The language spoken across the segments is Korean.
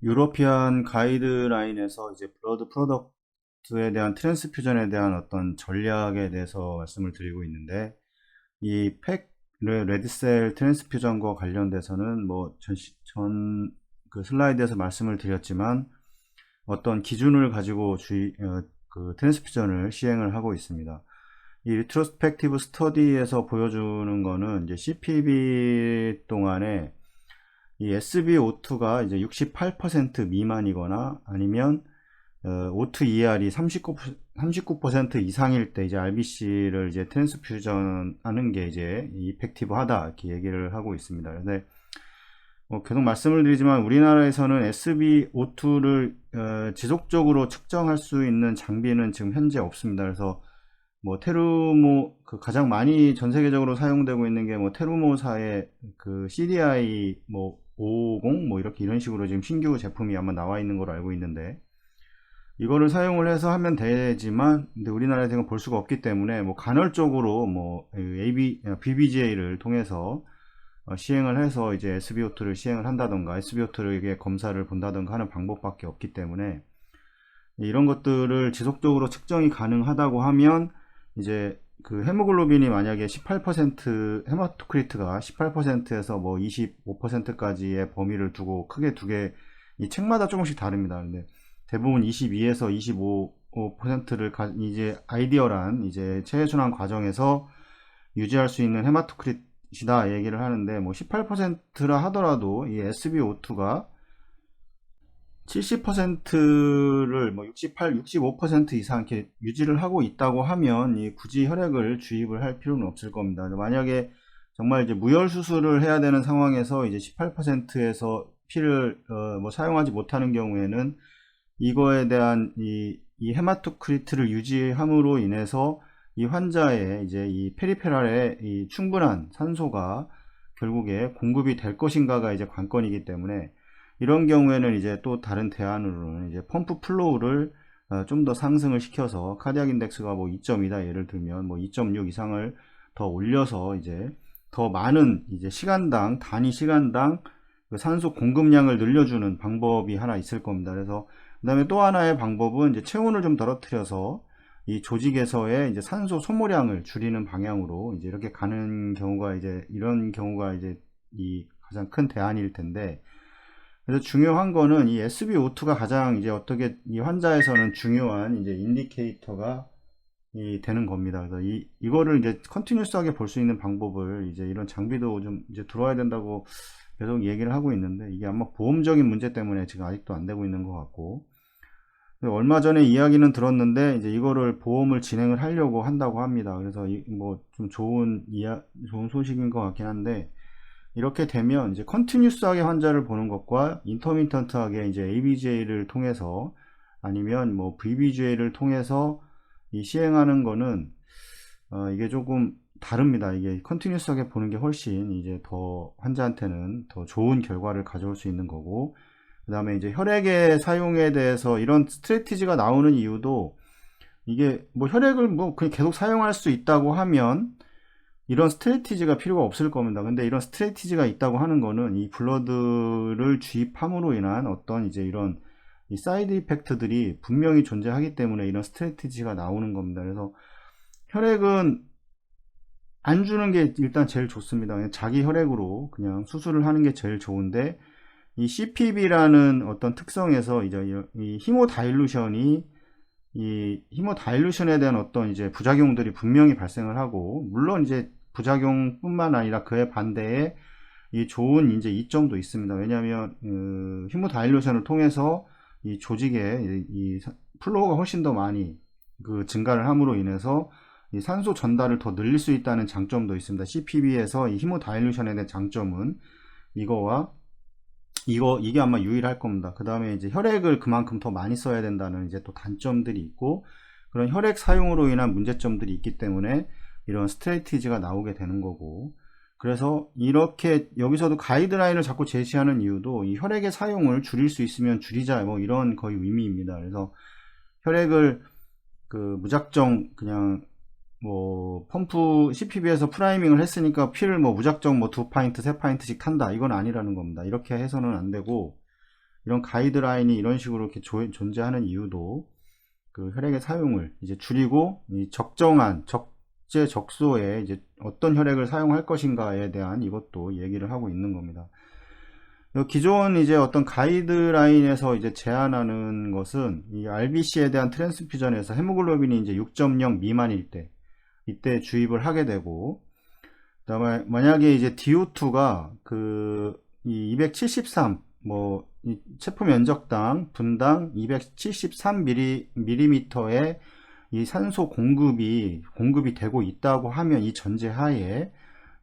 유러피안 가이드라인에서 이제 블러드 프로덕트에 대한 트랜스퓨전에 대한 어떤 전략에 대해서 말씀을 드리고 있는데, 이 레드셀 트랜스퓨전과 관련돼서는 뭐 그 슬라이드에서 말씀을 드렸지만 어떤 기준을 가지고 그 트랜스퓨전을 시행을 하고 있습니다. 이 리트로스펙티브 스터디에서 보여주는 거는 이제 CPB 동안에 이 SbO2가 이제 68% 미만이거나 아니면 O2ER이 39% 이상일 때 이제 RBC를 이제 트랜스퓨전 하는 게 이제 이펙티브하다 이렇게 얘기를 하고 있습니다. 근데 계속 말씀을 드리지만 우리나라에서는 SbO2를 지속적으로 측정할 수 있는 장비는 지금 현재 없습니다. 그래서 뭐 테루모 그 가장 많이 전 세계적으로 사용되고 있는 게 뭐 테루모사의 그 CDI 뭐 550 뭐 이렇게 이런 식으로 지금 신규 제품이 아마 나와 있는 걸로 알고 있는데, 이거를 사용을 해서 하면 되지만 근데 우리나라에서는 볼 수가 없기 때문에 뭐 간헐적으로 뭐 BBGA를 통해서 시행을 해서 이제 SbO2를 시행을 한다던가 SbO2를 이게 검사를 본다던가 하는 방법밖에 없기 때문에, 이런 것들을 지속적으로 측정이 가능하다고 하면 이제 그 헤모글로빈이 만약에 18% 헤마토크리트가 18%에서 뭐 25%까지의 범위를 두고 크게 두 개, 이 책마다 조금씩 다릅니다. 근데 대부분 22에서 25%를 이제 아이디어란 이제 체해순환 과정에서 유지할 수 있는 헤마토크리트이다 얘기를 하는데, 뭐 18%라 하더라도 이 SbO2가 70%를 뭐 68, 65% 이상 이렇게 유지를 하고 있다고 하면 이 굳이 혈액을 주입을 할 필요는 없을 겁니다. 만약에 정말 이제 무혈 수술을 해야 되는 상황에서 이제 18%에서 피를 뭐 사용하지 못하는 경우에는 이거에 대한 이 헤마토크리트를 유지함으로 인해서 이 환자의 이제 이 페리페랄에 이 충분한 산소가 결국에 공급이 될 것인가가 이제 관건이기 때문에, 이런 경우에는 이제 또 다른 대안으로는 이제 펌프 플로우를 좀 더 상승을 시켜서 카디악 인덱스가 뭐 2.2다 예를 들면 뭐 2.6 이상을 더 올려서 이제 더 많은 이제 단위 시간당 그 산소 공급량을 늘려주는 방법이 하나 있을 겁니다. 그래서 그 다음에 또 하나의 방법은 이제 체온을 좀 떨어뜨려서 이 조직에서의 이제 산소 소모량을 줄이는 방향으로 이제 이렇게 가는 경우가 이제 이런 경우가 이제 이 가장 큰 대안일 텐데, 그래서 중요한 거는 이 SbO2가 가장 이제 어떻게 이 환자에서는 중요한 이제 인디케이터가 되는 겁니다. 그래서 이거를 이제 컨티뉴스하게 볼 수 있는 방법을 이제 이런 장비도 좀 이제 들어와야 된다고 계속 얘기를 하고 있는데, 이게 아마 보험적인 문제 때문에 지금 아직도 안 되고 있는 것 같고, 얼마 전에 이야기는 들었는데 이제 이거를 보험을 진행을 하려고 한다고 합니다. 그래서 뭐 좀 좋은 소식인 것 같긴 한데, 이렇게 되면 이제 컨티뉴스하게 환자를 보는 것과 인터미턴트하게 이제 ABGA를 통해서 아니면 뭐 VBGA를 통해서 이 시행하는 거는 이게 조금 다릅니다. 이게 컨티뉴스하게 보는 게 훨씬 이제 더 환자한테는 더 좋은 결과를 가져올 수 있는 거고, 그 다음에 이제 혈액의 사용에 대해서 이런 스트래티지가 나오는 이유도, 이게 뭐 혈액을 뭐 그냥 계속 사용할 수 있다고 하면 이런 스트래티지가 필요가 없을 겁니다. 근데 이런 스트래티지가 있다고 하는 거는 이 블러드를 주입함으로 인한 어떤 이제 이런 이 사이드 이펙트들이 분명히 존재하기 때문에 이런 스트래티지가 나오는 겁니다. 그래서 혈액은 안 주는 게 일단 제일 좋습니다. 그냥 자기 혈액으로 그냥 수술을 하는 게 제일 좋은데, 이 CPB라는 어떤 특성에서 이제 이 히모다일루션에 대한 어떤 이제 부작용들이 분명히 발생을 하고, 물론 이제 부작용뿐만 아니라 그에 반대에 이 좋은 이제 이점도 있습니다. 왜냐하면 히모다일루션을 통해서 이 조직에 이 플로우가 훨씬 더 많이 그 증가를 함으로 인해서 이 산소 전달을 더 늘릴 수 있다는 장점도 있습니다. CPB에서 이 히모다일루션에 대한 장점은 이거와 이게 아마 유일할 겁니다. 그 다음에 이제 혈액을 그만큼 더 많이 써야 된다는 이제 또 단점들이 있고, 그런 혈액 사용으로 인한 문제점들이 있기 때문에 이런 스트레이티지가 나오게 되는 거고, 그래서 이렇게 여기서도 가이드라인을 자꾸 제시하는 이유도 이 혈액의 사용을 줄일 수 있으면 줄이자 뭐 이런 거의 의미입니다. 그래서 혈액을 그 무작정 그냥 뭐 펌프 CPB에서 프라이밍을 했으니까 피를 뭐 무작정 뭐 2파인트 3파인트씩 탄다, 이건 아니라는 겁니다. 이렇게 해서는 안 되고, 이런 가이드라인이 이런 식으로 이렇게 존재하는 이유도 그 혈액의 사용을 이제 줄이고 이 적정한 적재적소에 이제 어떤 혈액을 사용할 것인가에 대한 이것도 얘기를 하고 있는 겁니다. 기존 이제 어떤 가이드라인에서 이제 제한하는 것은 이 RBC에 대한 트랜스퓨전에서 헤모글로빈이 이제 6.0 미만일 때 이때 주입을 하게 되고, 그다음에 만약에 이제 DO2가 이 273, 뭐 이 체포 면적당 분당 273mm의 이 산소 공급이 되고 있다고 하면, 이 전제하에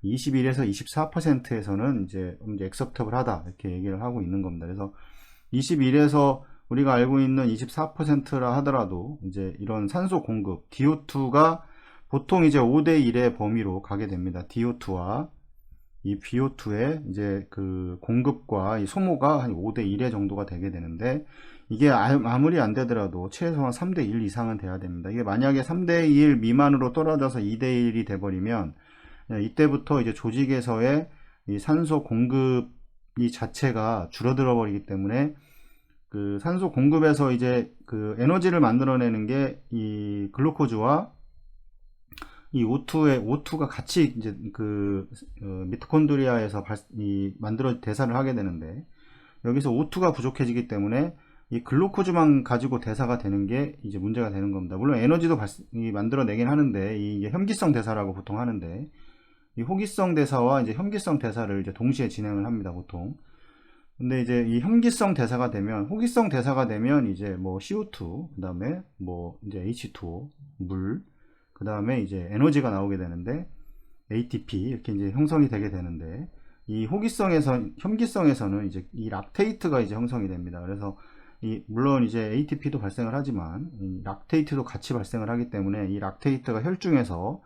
21에서 24%에서는 이제 액셉터블하다 이렇게 얘기를 하고 있는 겁니다. 그래서 21에서 우리가 알고 있는 24%라 하더라도 이제 이런 산소 공급 DO2가 보통 이제 5대 1의 범위로 가게 됩니다. DO2와 이 BO2의 이제 그 공급과 이 소모가 한 5대 1의 정도가 되게 되는데, 이게 아무리 안 되더라도 최소한 3대 1 이상은 돼야 됩니다. 이게 만약에 3대 1 미만으로 떨어져서 2대 1이 돼버리면 이때부터 이제 조직에서의 이 산소 공급이 자체가 줄어들어 버리기 때문에, 그 산소 공급에서 이제 그 에너지를 만들어내는 게 이 글루코즈와 이 O2가 같이 이제 그 미토콘드리아에서 만들어 대사를 하게 되는데, 여기서 O2가 부족해지기 때문에 이 글루코즈만 가지고 대사가 되는 게 이제 문제가 되는 겁니다. 물론 에너지도 만들어내긴 하는데, 이게 혐기성 대사라고 보통 하는데, 이 호기성 대사와 이제 혐기성 대사를 이제 동시에 진행을 합니다, 보통. 근데 이제 이 혐기성 대사가 되면, 호기성 대사가 되면 이제 뭐 CO2, 그 다음에 뭐 이제 H2O, 물, 그 다음에 이제 에너지가 나오게 되는데, ATP 이렇게 이제 형성이 되게 되는데, 이 혐기성에서는 이제 이 락테이트가 이제 형성이 됩니다. 그래서 물론 이제 ATP도 발생을 하지만 이 락테이트도 같이 발생을 하기 때문에, 이 락테이트가 혈중에서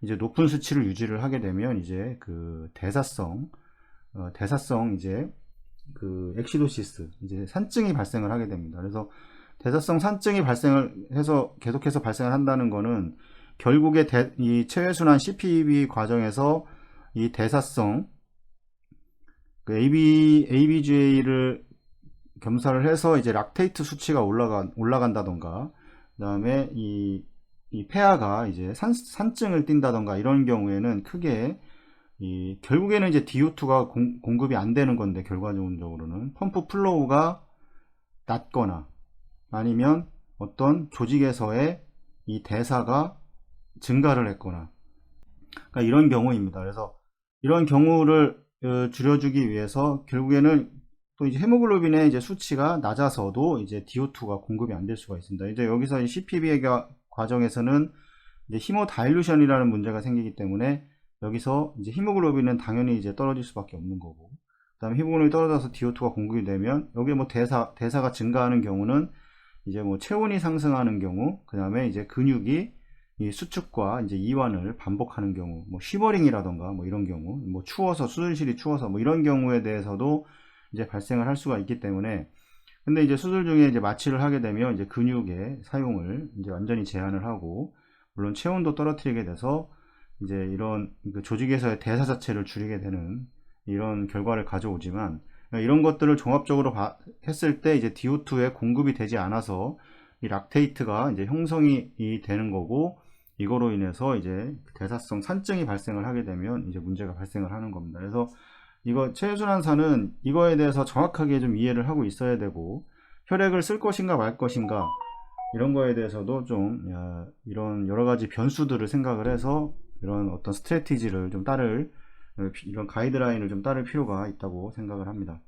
이제 높은 수치를 유지를 하게 되면 이제 그 대사성 이제 그 엑시도시스, 이제 산증이 발생을 하게 됩니다. 그래서 대사성 산증이 발생을 해서 계속해서 발생을 한다는 거는, 결국에 이 체외순환 CPB 과정에서 이 대사성 그 ABGA를 겸사를 해서 이제 락테이트 수치가 올라간다던가, 그 다음에 이 폐하가 이제 산증을 띈다던가, 이런 경우에는 크게 결국에는 이제 DO2가 공급이 안 되는 건데, 결과적으로는 펌프 플로우가 낮거나 아니면 어떤 조직에서의 이 대사가 증가를 했거나, 그러니까 이런 경우입니다. 그래서 이런 경우를 줄여주기 위해서 결국에는 또 이제 헤모글로빈의 이제 수치가 낮아서도 이제 DO2가 공급이 안 될 수가 있습니다. 이제 여기서 이 CPB의 과정에서는 이제 히모다일루션이라는 문제가 생기기 때문에, 여기서 이제 히모글로빈은 당연히 이제 떨어질 수밖에 없는 거고, 그다음에 히모글로빈이 떨어져서 DO2가 공급이 되면, 여기에 뭐 대사가 증가하는 경우는 이제 뭐 체온이 상승하는 경우, 그 다음에 이제 근육이 이 수축과 이제 이완을 반복하는 경우, 뭐 쉬버링이라던가 뭐 이런 경우, 뭐 추워서, 수술실이 추워서 뭐 이런 경우에 대해서도 이제 발생을 할 수가 있기 때문에, 근데 이제 수술 중에 이제 마취를 하게 되면 이제 근육의 사용을 이제 완전히 제한을 하고, 물론 체온도 떨어뜨리게 돼서 이제 이런 그 조직에서의 대사 자체를 줄이게 되는 이런 결과를 가져오지만, 이런 것들을 종합적으로 했을 때 이제 DO2에 공급이 되지 않아서 이 락테이트가 이제 형성이 되는 거고, 이거로 인해서 이제 대사성 산증이 발생을 하게 되면 이제 문제가 발생을 하는 겁니다. 그래서 이거 체외순환사는 이거에 대해서 정확하게 좀 이해를 하고 있어야 되고, 혈액을 쓸 것인가 말 것인가 이런 거에 대해서도 좀 이런 여러 가지 변수들을 생각을 해서 이런 어떤 스트래티지를 좀 이런 가이드라인을 좀 따를 필요가 있다고 생각을 합니다.